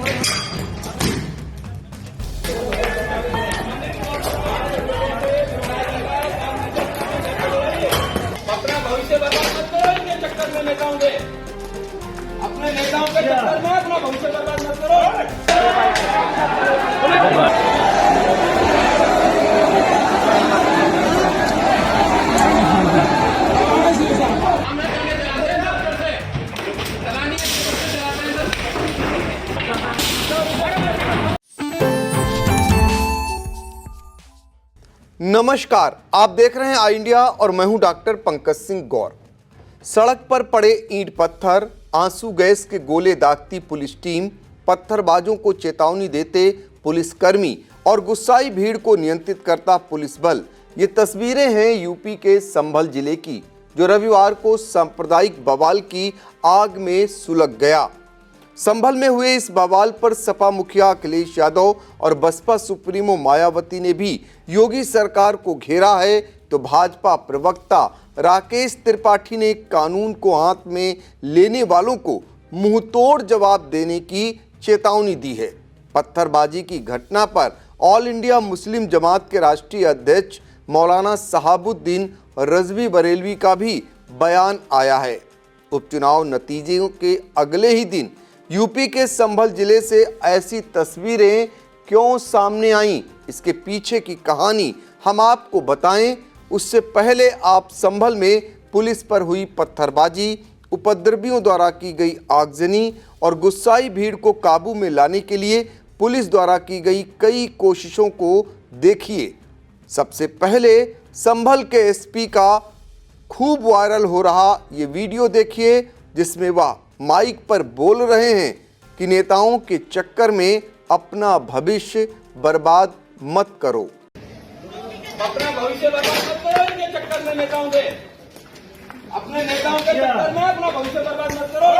अपना भविष्य बर्बाद मत करो इनके चक्कर में नेताओं के, अपने नेताओं के चक्कर में अपना भविष्य बर्बाद मत करो। नमस्कार, आप देख रहे हैं आई इंडिया और मैं हूं डॉक्टर पंकज सिंह गौर। सड़क पर पड़े ईंट पत्थर, आंसू गैस के गोले दागती पुलिस टीम, पत्थरबाजों को चेतावनी देते पुलिसकर्मी और गुस्साई भीड़ को नियंत्रित करता पुलिस बल। ये तस्वीरें हैं यूपी के संभल जिले की, जो रविवार को सांप्रदायिक बवाल की आग में सुलग गया। संभल में हुए इस बवाल पर सपा मुखिया अखिलेश यादव और बसपा सुप्रीमो मायावती ने भी योगी सरकार को घेरा है, तो भाजपा प्रवक्ता राकेश त्रिपाठी ने कानून को हाथ में लेने वालों को मुंहतोड़ जवाब देने की चेतावनी दी है। पत्थरबाजी की घटना पर ऑल इंडिया मुस्लिम जमात के राष्ट्रीय अध्यक्ष मौलाना शहाबुद्दीन रजवी बरेलवी का भी बयान आया है। उपचुनाव नतीजों के अगले ही दिन यूपी के संभल जिले से ऐसी तस्वीरें क्यों सामने आईं, इसके पीछे की कहानी हम आपको बताएं। उससे पहले आप संभल में पुलिस पर हुई पत्थरबाजी, उपद्रवियों द्वारा की गई आगजनी और गुस्साई भीड़ को काबू में लाने के लिए पुलिस द्वारा की गई कई कोशिशों को देखिए। सबसे पहले संभल के एसपी का खूब वायरल हो रहा ये वीडियो देखिए, जिसमें वह माइक पर बोल रहे हैं कि नेताओं के चक्कर में अपना भविष्य बर्बाद मत करो। अपना भविष्य बर्बाद मत करो इनके चक्कर में नेताओं के, अपने नेताओं के चक्कर में अपना भविष्य बर्बाद मत करो।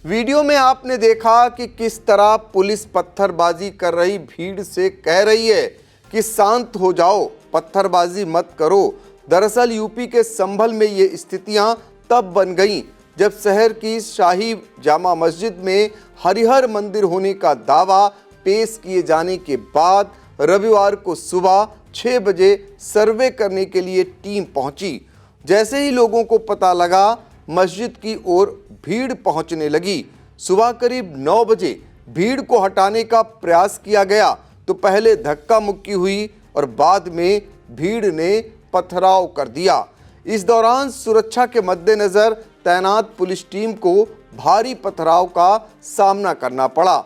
वीडियो में आपने देखा कि किस तरह पुलिस पत्थरबाजी कर रही भीड़ से कह रही है कि शांत हो जाओ, पत्थरबाजी मत करो। दरअसल यूपी के संभल में ये स्थितियां तब बन गईं जब शहर की शाही जामा मस्जिद में हरिहर मंदिर होने का दावा पेश किए जाने के बाद रविवार को सुबह 6 बजे सर्वे करने के लिए टीम पहुंची। जैसे ही लोगों को पता लगा, मस्जिद की ओर भीड़ पहुंचने लगी। सुबह करीब 9 बजे भीड़ को हटाने का प्रयास किया गया तो पहले धक्का मुक्की हुई और बाद में भीड़ ने पथराव कर दिया। इस दौरान सुरक्षा के मद्देनजर तैनात पुलिस टीम को भारी पथराव का सामना करना पड़ा।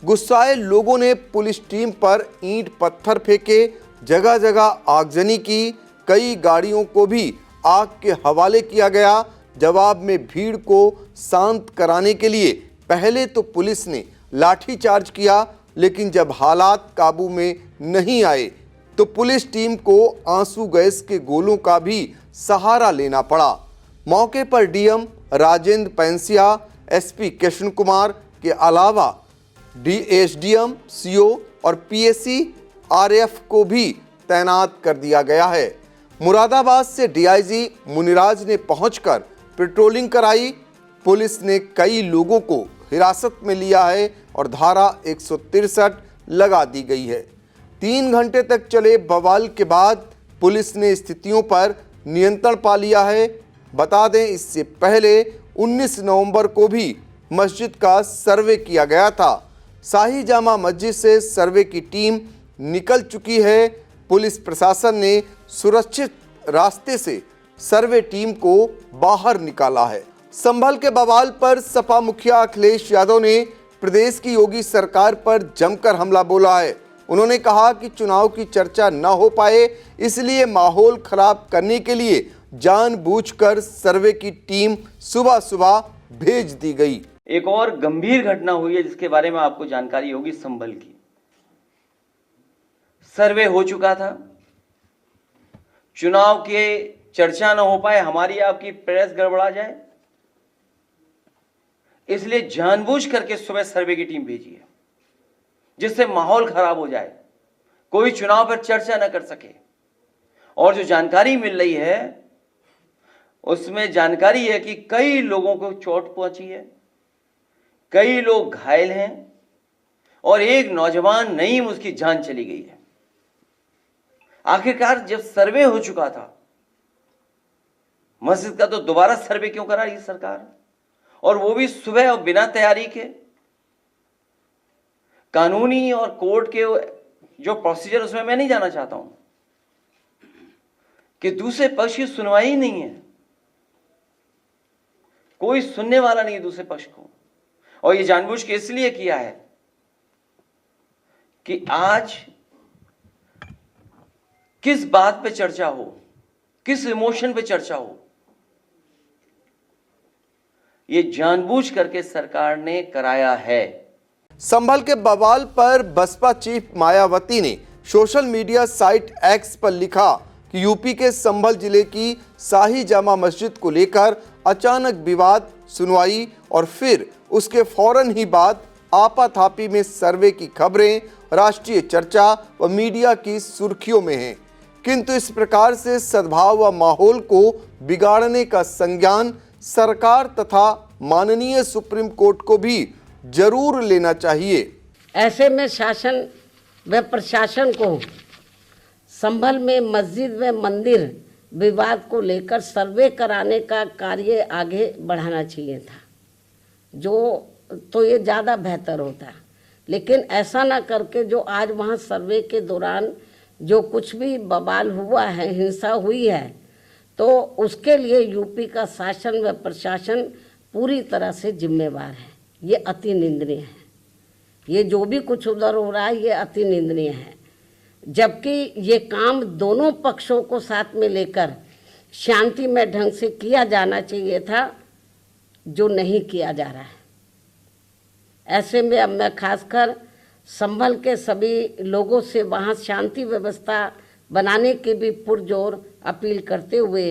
गुस्साए लोगों ने पुलिस टीम पर ईंट पत्थर फेंके, जगह जगह आगजनी की, कई गाड़ियों को भी आग के हवाले किया गया। जवाब में भीड़ को शांत कराने के लिए पहले तो पुलिस ने लाठीचार्ज किया, लेकिन जब हालात काबू में नहीं आए तो पुलिस टीम को आंसू गैस के गोलों का भी सहारा लेना पड़ा। मौके पर डीएम राजेंद्र पैंसिया, एसपी कृष्ण कुमार के अलावा एसडीएम, सीओ और पीएससी आरएफ को भी तैनात कर दिया गया है। मुरादाबाद से डीआईजी मुनिराज ने पहुंचकर पेट्रोलिंग कराई। पुलिस ने कई लोगों को हिरासत में लिया है और धारा 163 लगा दी गई है। 3 घंटे तक चले बवाल के बाद पुलिस ने स्थितियों पर नियंत्रण पा लिया है। बता दें, इससे पहले 19 नवंबर को भी मस्जिद का सर्वे किया गया था। शाही जामा मस्जिद से सर्वे की टीम निकल चुकी है। पुलिस प्रशासन ने सुरक्षित रास्ते से सर्वे टीम को बाहर निकाला है। संभल के बवाल पर सपा मुखिया अखिलेश यादव ने प्रदेश की योगी सरकार पर जमकर हमला बोला है। उन्होंने कहा कि चुनाव की चर्चा न हो पाए, इसलिए माहौल खराब करने के लिए जानबूझकर सर्वे की टीम सुबह सुबह भेज दी गई। एक और गंभीर घटना हुई है जिसके बारे में आपको जानकारी होगी। संभल की सर्वे हो चुका था, चुनाव के चर्चा न हो पाए, हमारी आपकी प्रेस गड़बड़ा जाए, इसलिए जानबूझ करके सुबह सर्वे की टीम भेजी है, जिससे माहौल खराब हो जाए, कोई चुनाव पर चर्चा न कर सके। और जो जानकारी मिल रही है उसमें जानकारी है कि कई लोगों को चोट पहुंची है, कई लोग घायल हैं और एक नौजवान नईम उसकी जान चली गई है। आखिरकार जब सर्वे हो चुका था मस्जिद का, तो दोबारा सर्वे क्यों करा रही सरकार, और वो भी सुबह और बिना तैयारी के? कानूनी और कोर्ट के जो प्रोसीजर उसमें मैं नहीं जाना चाहता हूं कि दूसरे पक्ष की सुनवाई ही नहीं है, कोई सुनने वाला नहीं है दूसरे पक्ष को। और ये जानबूझ के इसलिए किया है कि आज किस बात पे चर्चा हो, किस इमोशन पे चर्चा हो, ये जानबूझ करके सरकार ने कराया है। संभल के बवाल पर बसपा चीफ मायावती ने सोशल मीडिया साइट एक्स पर लिखा कि यूपी के संभल जिले की शाही जामा मस्जिद को लेकर अचानक विवाद, सुनवाई और फिर उसके फौरन ही बाद आपाधापी में सर्वे की खबरें राष्ट्रीय चर्चा व मीडिया की सुर्खियों में हैं। किंतु इस प्रकार से सद्भाव व माहौल को बिगाड़ने का संज्ञान सरकार तथा माननीय सुप्रीम कोर्ट को भी जरूर लेना चाहिए। ऐसे में शासन व प्रशासन को संभल में मस्जिद व मंदिर विवाद को लेकर सर्वे कराने का कार्य आगे बढ़ाना चाहिए था, जो तो ये ज़्यादा बेहतर होता। लेकिन ऐसा ना करके जो आज वहाँ सर्वे के दौरान जो कुछ भी बवाल हुआ है, हिंसा हुई है, तो उसके लिए यूपी का शासन व प्रशासन पूरी तरह से जिम्मेवार है। ये अति निंदनीय है। ये जो भी कुछ उधर हो रहा है ये अति निंदनीय है, जबकि ये काम दोनों पक्षों को साथ में लेकर शांतिमय ढंग से किया जाना चाहिए था, जो नहीं किया जा रहा है। ऐसे में अब मैं खासकर संभल के सभी लोगों से वहाँ शांति व्यवस्था बनाने की भी पुरजोर अपील करते हुए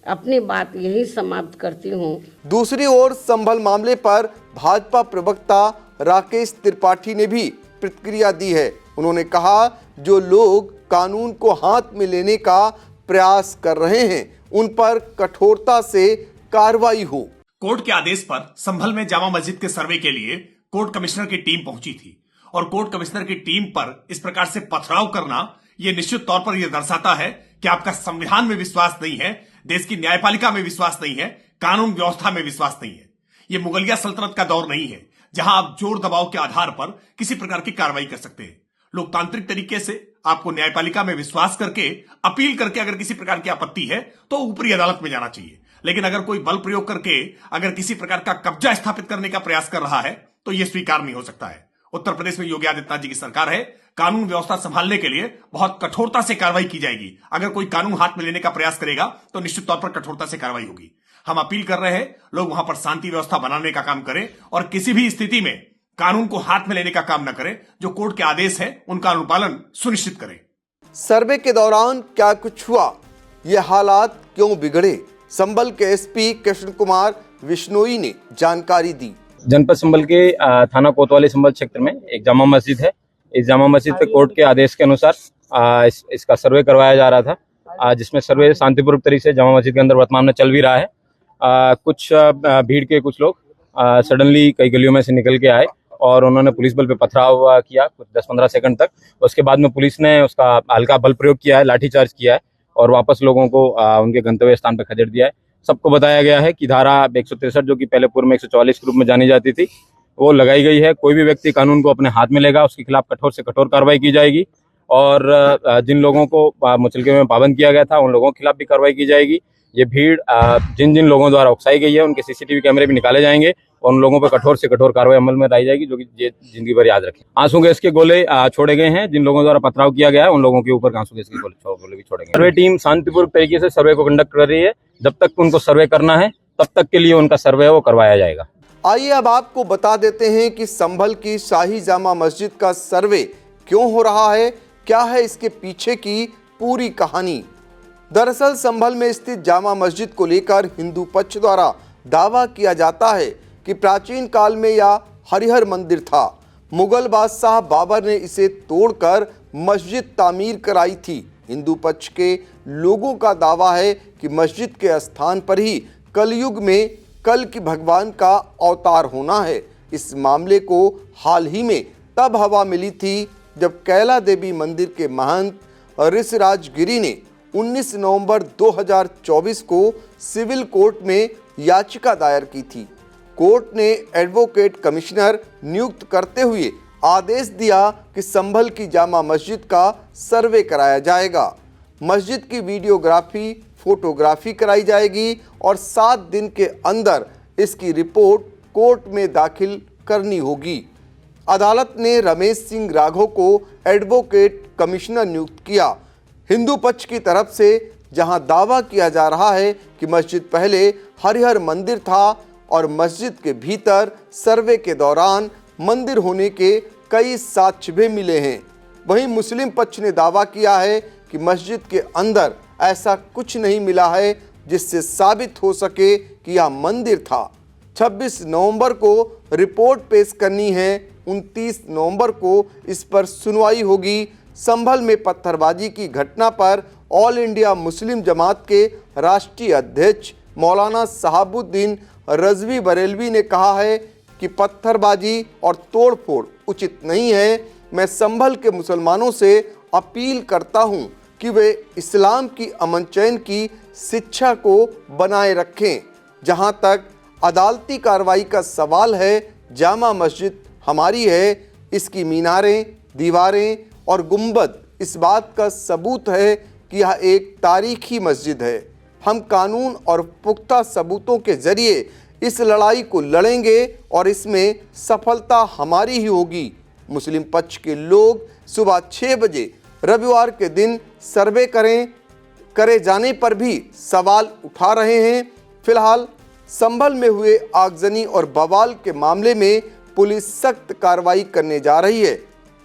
अपनी बात यही समाप्त करती हूँ। दूसरी ओर संभल मामले पर भाजपा प्रवक्ता राकेश त्रिपाठी ने भी प्रतिक्रिया दी है। उन्होंने कहा, जो लोग कानून को हाथ में लेने का प्रयास कर रहे हैं उन पर कठोरता से कार्रवाई हो। कोर्ट के आदेश पर संभल में जामा मस्जिद के सर्वे के लिए कोर्ट कमिश्नर की टीम पहुंची थी और कोर्ट कमिश्नर की टीम पर इस प्रकार से पथराव करना यह निश्चित तौर पर यह दर्शाता है कि आपका संविधान में विश्वास नहीं है, देश की न्यायपालिका में विश्वास नहीं है, कानून व्यवस्था में विश्वास नहीं है। ये मुगलिया सल्तनत का दौर नहीं है जहां आप जोर दबाव के आधार पर किसी प्रकार की कार्रवाई कर सकते हैं। लोकतांत्रिक तरीके से आपको न्यायपालिका में विश्वास करके अपील करके अगर किसी प्रकार की आपत्ति है तो ऊपरी अदालत में जाना चाहिए। लेकिन अगर कोई बल प्रयोग करके अगर किसी प्रकार का कब्जा स्थापित करने का प्रयास कर रहा है तो यह स्वीकार नहीं हो सकता है। उत्तर प्रदेश में योगी आदित्यनाथ जी की सरकार है, कानून व्यवस्था संभालने के लिए बहुत कठोरता से कार्रवाई की जाएगी। अगर कोई कानून हाथ में लेने का प्रयास करेगा तो निश्चित तौर पर कठोरता से कार्रवाई होगी। हम अपील कर रहे हैं, लोग वहां पर शांति व्यवस्था बनाने का काम करें और किसी भी स्थिति में कानून को हाथ में लेने का काम न करें। जो कोर्ट के आदेश है उनका अनुपालन सुनिश्चित करें। सर्वे के दौरान क्या कुछ हुआ, ये हालात क्यों बिगड़े, संभल के एसपी कृष्ण कुमार विश्नोई ने जानकारी दी। जनपद संभल के थाना कोतवाली संभल क्षेत्र में एक जामा मस्जिद है। इस जामा मस्जिद पे कोर्ट के आदेश के अनुसार इसका सर्वे करवाया जा रहा था, जिसमें सर्वे शांतिपूर्वक तरीके से जामा मस्जिद के अंदर वर्तमान में चल भी रहा है। कुछ भीड़ के कुछ लोग सडनली कई गलियों में से निकल के आए और उन्होंने पुलिस बल पे पथराव किया कुछ 10-15 सेकंड तक। उसके बाद में पुलिस ने उसका हल्का बल प्रयोग किया है, लाठीचार्ज किया है और वापस लोगों को उनके गंतव्य स्थान पर खदेड़ दिया है। सबको बताया गया है कि धारा 163 जो कि पहले पूर्व में 144 के रूप में जानी जाती थी वो लगाई गई है। कोई भी व्यक्ति कानून को अपने हाथ में लेगा उसके खिलाफ कठोर से कठोर कार्रवाई की जाएगी और जिन लोगों को मुचलके में पाबंद किया गया था उन लोगों के खिलाफ भी कार्रवाई की जाएगी। ये भीड़ जिन जिन लोगों द्वारा उकसाई गई है उनके सीसीटीवी कैमरे भी निकाले जाएंगे और उन लोगों पर कठोर से कठोर कार्रवाई अमल में लाई जाएगी, जो कि जिंदगी भर याद रखें। आंसू गैस के गोले छोड़े गए हैं। जिन लोगों द्वारा पथराव किया गया है उन लोगों के ऊपर आंसू गैस के गोले भी छोड़े गए। सर्वे टीम शांतिपूर्वक तरीके से सर्वे को कंडक्ट कर रही है। जब तक उनको सर्वे करना है तब तक के लिए उनका सर्वे वो करवाया जाएगा। आइए अब आपको बता देते हैं कि संभल की शाही जामा मस्जिद का सर्वे क्यों हो रहा है, क्या है इसके पीछे की पूरी कहानी। दरअसल संभल में स्थित जामा मस्जिद को लेकर हिंदू पक्ष द्वारा दावा किया जाता है कि प्राचीन काल में यह हरिहर मंदिर था। मुगल बादशाह बाबर ने इसे तोड़कर मस्जिद तामीर कराई थी। हिंदू पक्ष के लोगों का दावा है कि मस्जिद के स्थान पर ही कलयुग में कल की भगवान का अवतार होना है। इस मामले को हाल ही में तब हवा मिली थी जब कैला देवी मंदिर के महंत ऋषिराज गिरी ने 19 नवंबर 2024 को सिविल कोर्ट में याचिका दायर की थी। कोर्ट ने एडवोकेट कमिश्नर नियुक्त करते हुए आदेश दिया कि संभल की जामा मस्जिद का सर्वे कराया जाएगा। मस्जिद की वीडियोग्राफी, फोटोग्राफी कराई जाएगी और 7 दिन के अंदर इसकी रिपोर्ट कोर्ट में दाखिल करनी होगी। अदालत ने रमेश सिंह राघव को एडवोकेट कमिश्नर नियुक्त किया। हिंदू पक्ष की तरफ से जहां दावा किया जा रहा है कि मस्जिद पहले हरिहर मंदिर था और मस्जिद के भीतर सर्वे के दौरान मंदिर होने के कई साक्ष्य भी मिले हैं, वहीं मुस्लिम पक्ष ने दावा किया है कि मस्जिद के अंदर ऐसा कुछ नहीं मिला है जिससे साबित हो सके कि यह मंदिर था। 26 नवंबर को रिपोर्ट पेश करनी है। 29 नवंबर को इस पर सुनवाई होगी। संभल में पत्थरबाजी की घटना पर ऑल इंडिया मुस्लिम जमात के राष्ट्रीय अध्यक्ष मौलाना शहाबुद्दीन रज़वी बरेलवी ने कहा है कि पत्थरबाजी और तोड़फोड़ उचित नहीं है। मैं संभल के मुसलमानों से अपील करता हूं कि वे इस्लाम की अमन चैन की शिक्षा को बनाए रखें। जहां तक अदालती कार्रवाई का सवाल है, जामा मस्जिद हमारी है। इसकी मीनारें, दीवारें और गुंबद इस बात का सबूत है कि यह एक तारीखी मस्जिद है। हम कानून और पुख्ता सबूतों के जरिए इस लड़ाई को लड़ेंगे और इसमें सफलता हमारी ही होगी। मुस्लिम पक्ष के लोग सुबह 6 बजे रविवार के दिन सर्वे करे जाने पर भी सवाल उठा रहे हैं। फिलहाल संभल में हुए आगजनी और बवाल के मामले में पुलिस सख्त कार्रवाई करने जा रही है।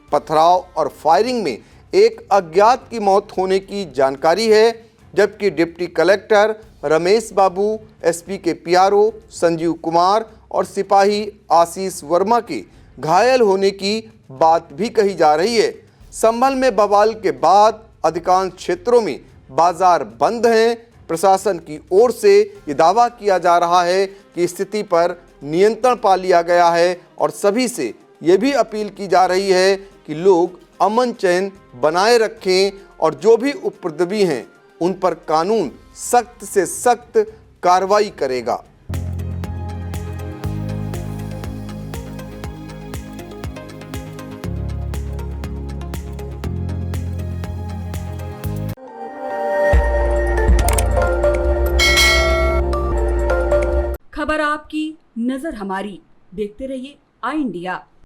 पथराव और फायरिंग में एक अज्ञात की मौत होने की जानकारी है, जबकि डिप्टी कलेक्टर रमेश बाबू, एसपी के पीआरओ संजीव कुमार और सिपाही आशीष वर्मा के घायल होने की बात भी कही जा रही है। संभल में बवाल के बाद अधिकांश क्षेत्रों में बाजार बंद हैं। प्रशासन की ओर से ये दावा किया जा रहा है कि स्थिति पर नियंत्रण पा लिया गया है और सभी से ये भी अपील की जा रही है कि लोग अमन चैन बनाए रखें और जो भी उपद्रवी हैं उन पर कानून सख्त से सख्त कार्रवाई करेगा। खबर आपकी, नजर हमारी। देखते रहिए आई इंडिया।